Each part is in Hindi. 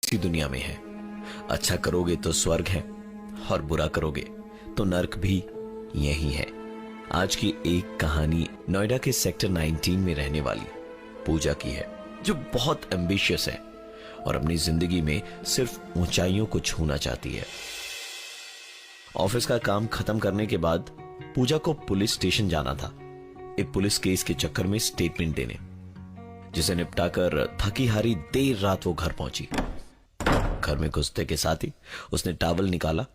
इसी दुनिया में है। अच्छा करोगे तो स्वर्ग है और बुरा करोगे तो नर्क भी यही है। आज की एक कहानी नोएडा के सेक्टर 19 में रहने वाली पूजा की है, जो बहुत एम्बिशियस है और अपनी जिंदगी में सिर्फ ऊंचाइयों को छूना चाहती है। ऑफिस का काम खत्म करने के बाद पूजा को पुलिस स्टेशन जाना था, एक पुलिस केस के चक्कर में स्टेटमेंट देने, जिसे निपटाकर थकी हारी देर रात वो घर पहुंची। घर में घुसते के साथ ही उसने टॉवल निकाला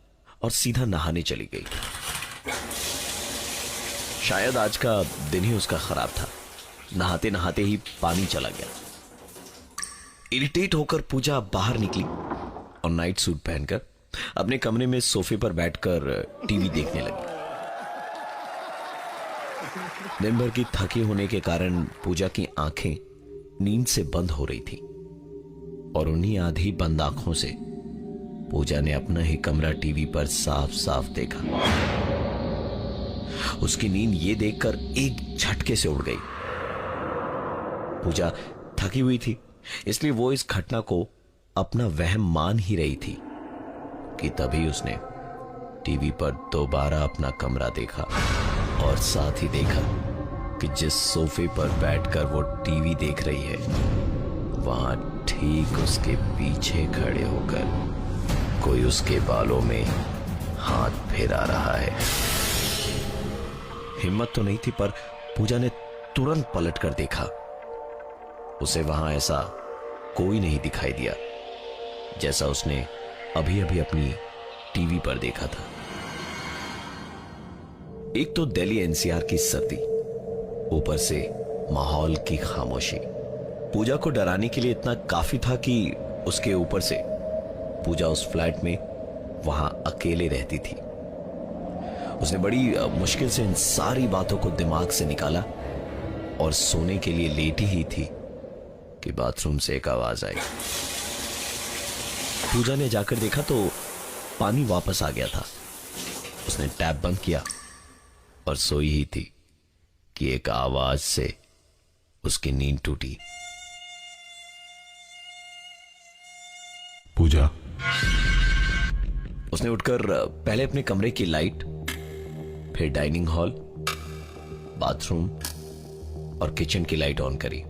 और सीधा नहाने चली गई। शायद आज का दिन ही उसका खराब था। नहाते नहाते ही पानी चला गया। इरिटेट होकर पूजा बाहर निकली और नाइट सूट पहनकर अपने कमरे में सोफे पर बैठकर टीवी देखने लगी। दिन भर की थकी होने के कारण पूजा की आंखें नींद से बंद हो रही थी और उन्हीं आधी बंद आंखों से पूजा ने अपना ही कमरा टीवी पर साफ साफ देखा। उसकी नींद ये देखकर एक झटके से उड़ गई। पूजा थकी हुई थी, इसलिए वो इस घटना को अपना वहम मान ही रही थी कि तभी उसने टीवी पर दोबारा अपना कमरा देखा और साथ ही देखा कि जिस सोफे पर बैठकर वो टीवी देख रही है, वहां ठीक उसके पीछे खड़े होकर कोई उसके बालों में हाथ फेरा रहा है। हिम्मत तो नहीं थी, पर पूजा ने तुरंत पलट कर देखा। उसे वहां ऐसा कोई नहीं दिखाई दिया जैसा उसने अभी अभी अपनी टीवी पर देखा था। एक तो दिल्ली एनसीआर की सर्दी, ऊपर से माहौल की खामोशी पूजा को डराने के लिए इतना काफी था कि उसके ऊपर से पूजा उस फ्लैट में वहां अकेले रहती थी। उसने बड़ी मुश्किल से इन सारी बातों को दिमाग से निकाला और सोने के लिए लेटी ही थी कि बाथरूम से एक आवाज आई। पूजा ने जाकर देखा तो पानी वापस आ गया था। उसने टैप बंद किया और सोई ही थी कि एक आवाज से उसकी नींद टूटी। पूजा। उसने उठकर पहले अपने कमरे की लाइट, फिर डाइनिंग हॉल, बाथरूम और किचन की लाइट ऑन करी।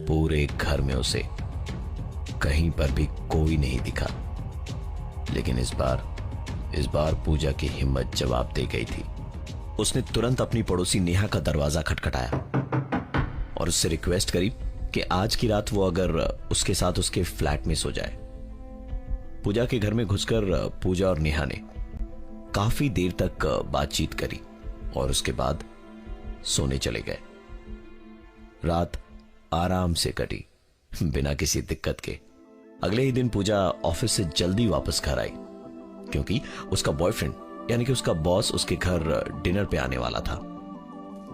पूरे घर में उसे कहीं पर भी कोई नहीं दिखा, लेकिन इस बार पूजा की हिम्मत जवाब दे गई थी। उसने तुरंत अपनी पड़ोसी नेहा का दरवाजा खटखटाया और उससे रिक्वेस्ट करी कि आज की रात वो अगर उसके साथ उसके फ्लैट में सो जाए। पूजा के घर में घुसकर पूजा और नेहा ने काफी देर तक बातचीत करी और उसके बाद सोने चले गए। रात आराम से कटी, बिना किसी दिक्कत के। अगले ही दिन पूजा ऑफिस से जल्दी वापस घर आई, क्योंकि उसका बॉयफ्रेंड यानी कि उसका बॉस उसके घर डिनर पे आने वाला था।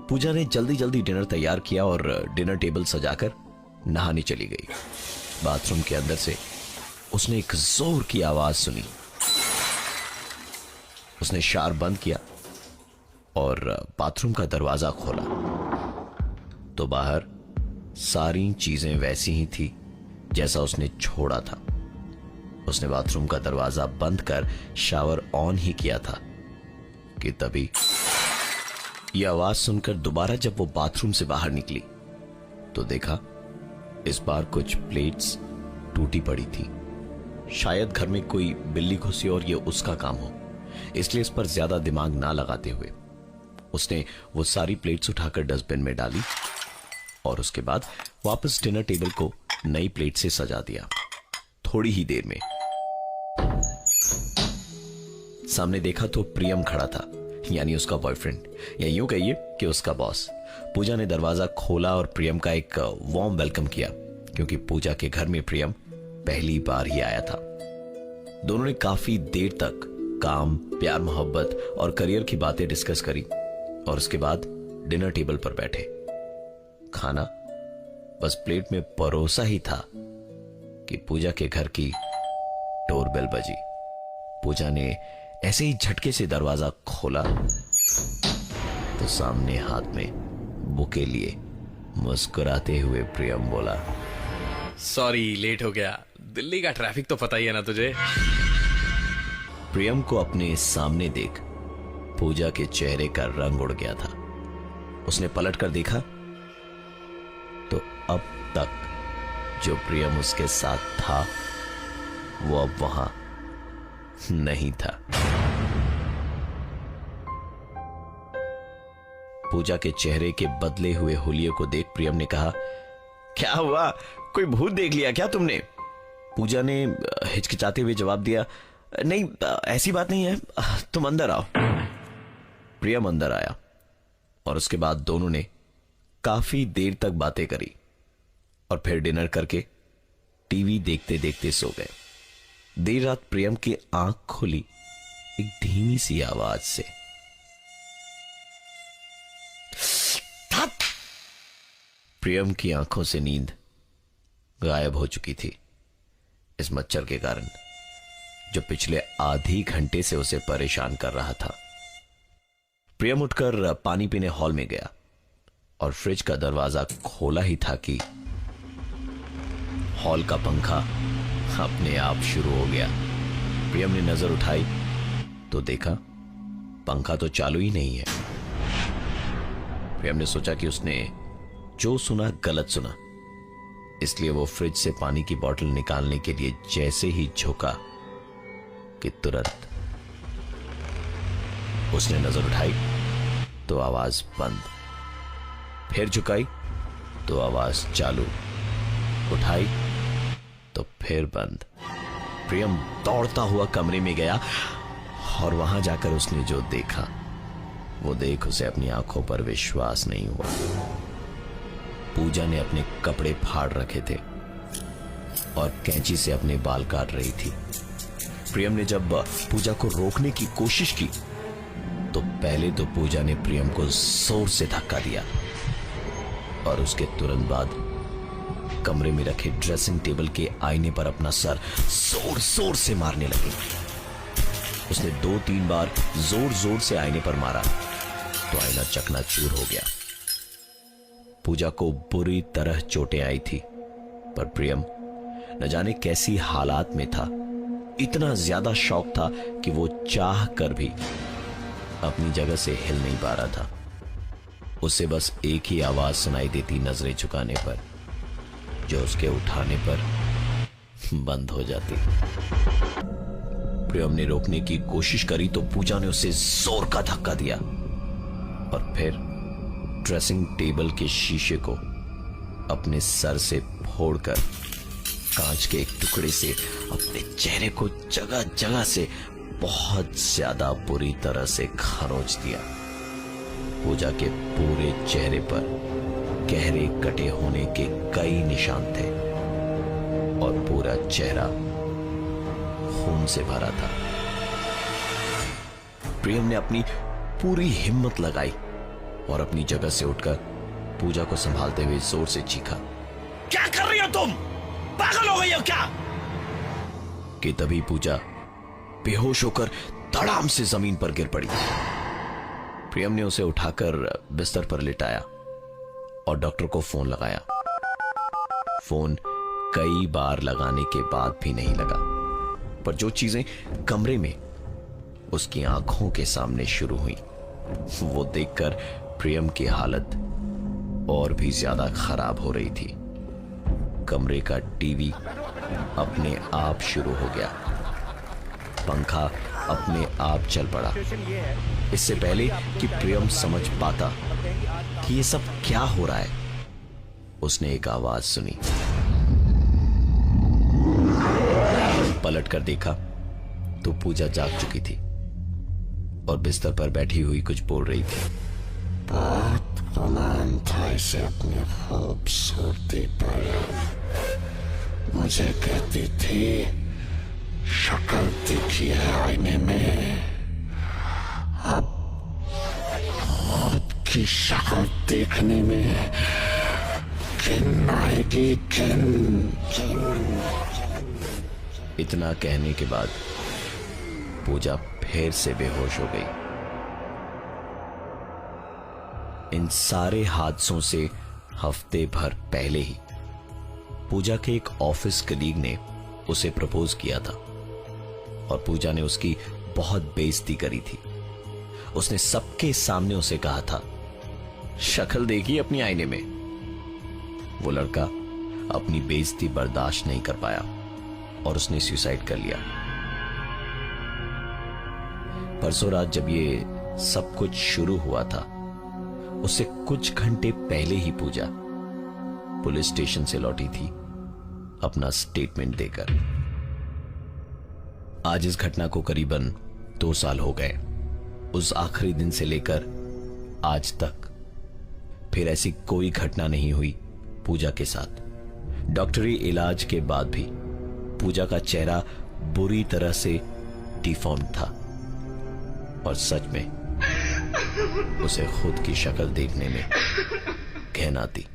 पूजा ने जल्दी जल्दी डिनर तैयार किया और डिनर टेबल सजाकर नहाने चली गई। बाथरूम के अंदर से उसने एक जोर की आवाज सुनी। उसने शावर बंद किया और बाथरूम का दरवाजा खोला तो बाहर सारी चीजें वैसी ही थी जैसा उसने छोड़ा था। उसने बाथरूम का दरवाजा बंद कर शावर ऑन ही किया था कि तभी यह आवाज सुनकर दोबारा जब वो बाथरूम से बाहर निकली तो देखा इस बार कुछ प्लेट्स टूटी पड़ी थी। शायद घर में कोई बिल्ली घुसी और ये उसका काम हो, इसलिए इस पर ज्यादा दिमाग ना लगाते हुए उसने वो सारी प्लेट्स उठाकर डस्टबिन में डाली और उसके बाद वापस डिनर टेबल को नई प्लेट से सजा दिया। थोड़ी ही देर में सामने देखा तो प्रियम खड़ा था, यानी उसका बॉयफ्रेंड, या यूं कहिए कि उसका बॉस। पूजा ने दरवाजा खोला और प्रियम का एक वार्म वेलकम किया, क्योंकि पूजा के घर में प्रियम पहली बार ही आया था। दोनों ने काफी देर तक काम, प्यार, मोहब्बत और करियर की बातें डिस्कस करी और उसके बाद डिनर टेबल पर बैठे। खाना बस प्लेट में परोसा ही था कि पूजा के घर की डोरबेल बजी। पूजा ने ऐसे ही झटके से दरवाजा खोला तो सामने हाथ में बुके लिए मुस्कुराते हुए प्रियम बोला, सॉरी, लेट हो गया। दिल्ली का ट्रैफिक तो पता ही है ना तुझे। प्रियम को अपने सामने देख पूजा के चेहरे का रंग उड़ गया था। उसने पलट कर देखा तो अब तक जो प्रियम उसके साथ था वो अब वहां नहीं था। पूजा के चेहरे के बदले हुए हुलिये को देख प्रियम ने कहा, क्या हुआ, कोई भूत देख लिया क्या तुमने? पूजा ने हिचकिचाते हुए जवाब दिया, नहीं ऐसी बात नहीं है, तुम अंदर आओ। प्रियम अंदर आया और उसके बाद दोनों ने काफी देर तक बातें करी और फिर डिनर करके टीवी देखते देखते सो गए। देर रात प्रियम की आंख खुली एक धीमी सी आवाज से। प्रियम की आंखों से नींद गायब हो चुकी थी इस मच्छर के कारण जो पिछले आधी घंटे से उसे परेशान कर रहा था। प्रियम उठकर पानी पीने हॉल में गया और फ्रिज का दरवाजा खोला ही था कि हॉल का पंखा अपने आप शुरू हो गया। प्रियम ने नजर उठाई तो देखा पंखा तो चालू ही नहीं है। प्रियम ने सोचा कि उसने जो सुना गलत सुना, इसलिए वो फ्रिज से पानी की बोतल निकालने के लिए जैसे ही झुका कि तुरंत उसने नजर उठाई तो आवाज बंद, फिर झुकाई तो आवाज चालू, उठाई तो फिर बंद। प्रियम दौड़ता हुआ कमरे में गया और वहां जाकर उसने जो देखा वो देख उसे अपनी आंखों पर विश्वास नहीं हुआ। पूजा ने अपने कपड़े फाड़ रखे थे और कैंची से अपने बाल काट रही थी। प्रियम ने जब पूजा को रोकने की कोशिश की तो पहले तो पूजा ने प्रियम को जोर से धक्का दिया और उसके तुरंत बाद कमरे में रखे ड्रेसिंग टेबल के आईने पर अपना सर जोर जोर से मारने लगी। उसने 2-3 बार जोर जोर से आईने पर मारा तो आईना चकनाचूर हो गया। पूजा को बुरी तरह चोटें आई थी पर प्रियम न जाने कैसी हालात में था। इतना ज्यादा शौक था कि वो चाह कर भी अपनी जगह से हिल नहीं पा रहा था। उसे बस एक ही आवाज सुनाई देती नजरें झुकाने पर, जो उसके उठाने पर बंद हो जाती। प्रियम ने रोकने की कोशिश करी तो पूजा ने उसे जोर का धक्का दिया और फिर ड्रेसिंग टेबल के शीशे को अपने सर से फोड़कर कांच के एक टुकड़े से अपने चेहरे को जगह जगह से बहुत ज्यादा बुरी तरह से खरोंच दिया। पूजा के पूरे चेहरे पर गहरे कटे होने के कई निशान थे और पूरा चेहरा खून से भरा था। प्रियम ने अपनी पूरी हिम्मत लगाई और अपनी जगह से उठकर पूजा को संभालते हुए जोर से चीखा, क्या कर रही हो तुम, पागल हो गई हो क्या? कि तभी पूजा बेहोश होकर धड़ाम से जमीन पर गिर पड़ी। प्रियम ने उसे उठाकर बिस्तर पर लिटाया और डॉक्टर को फोन लगाया। फोन कई बार लगाने के बाद भी नहीं लगा, पर जो चीजें कमरे में उसकी आंखों के सामने शुरू हुई वो देखकर प्रियम की हालत और भी ज्यादा खराब हो रही थी। कमरे का टीवी अपने आप शुरू हो गया, पंखा अपने आप चल पड़ा। इससे पहले कि प्रियम समझ पाता कि ये सब क्या हो रहा है, उसने एक आवाज सुनी। पलट कर देखा तो पूजा जाग चुकी थी और बिस्तर पर बैठी हुई कुछ बोल रही थी। बहुत गुमान था इसे अपनी खूबसूरती पर। मुझे कहती थी शक्ल दिखी है आईने में, अब खुद की शक्ल देखने में घिन आएगी, घिन। इतना कहने के बाद पूजा फिर से बेहोश हो गई। इन सारे हादसों से हफ्ते भर पहले ही पूजा के एक ऑफिस कलीग ने उसे प्रपोज किया था और पूजा ने उसकी बहुत बेइज्जती करी थी। उसने सबके सामने उसे कहा था, शक्ल देखी अपनी आईने में। वो लड़का अपनी बेइज्जती बर्दाश्त नहीं कर पाया और उसने सुसाइड कर लिया। परसों रात जब ये सब कुछ शुरू हुआ था, उससे कुछ घंटे पहले ही पूजा पुलिस स्टेशन से लौटी थी अपना स्टेटमेंट देकर। आज इस घटना को करीबन 2 साल हो गए। उस आखिरी दिन से लेकर आज तक फिर ऐसी कोई घटना नहीं हुई पूजा के साथ। डॉक्टरी इलाज के बाद भी पूजा का चेहरा बुरी तरह से डिफॉर्म था और सच में उसे खुद की शक्ल देखने में घिन आती।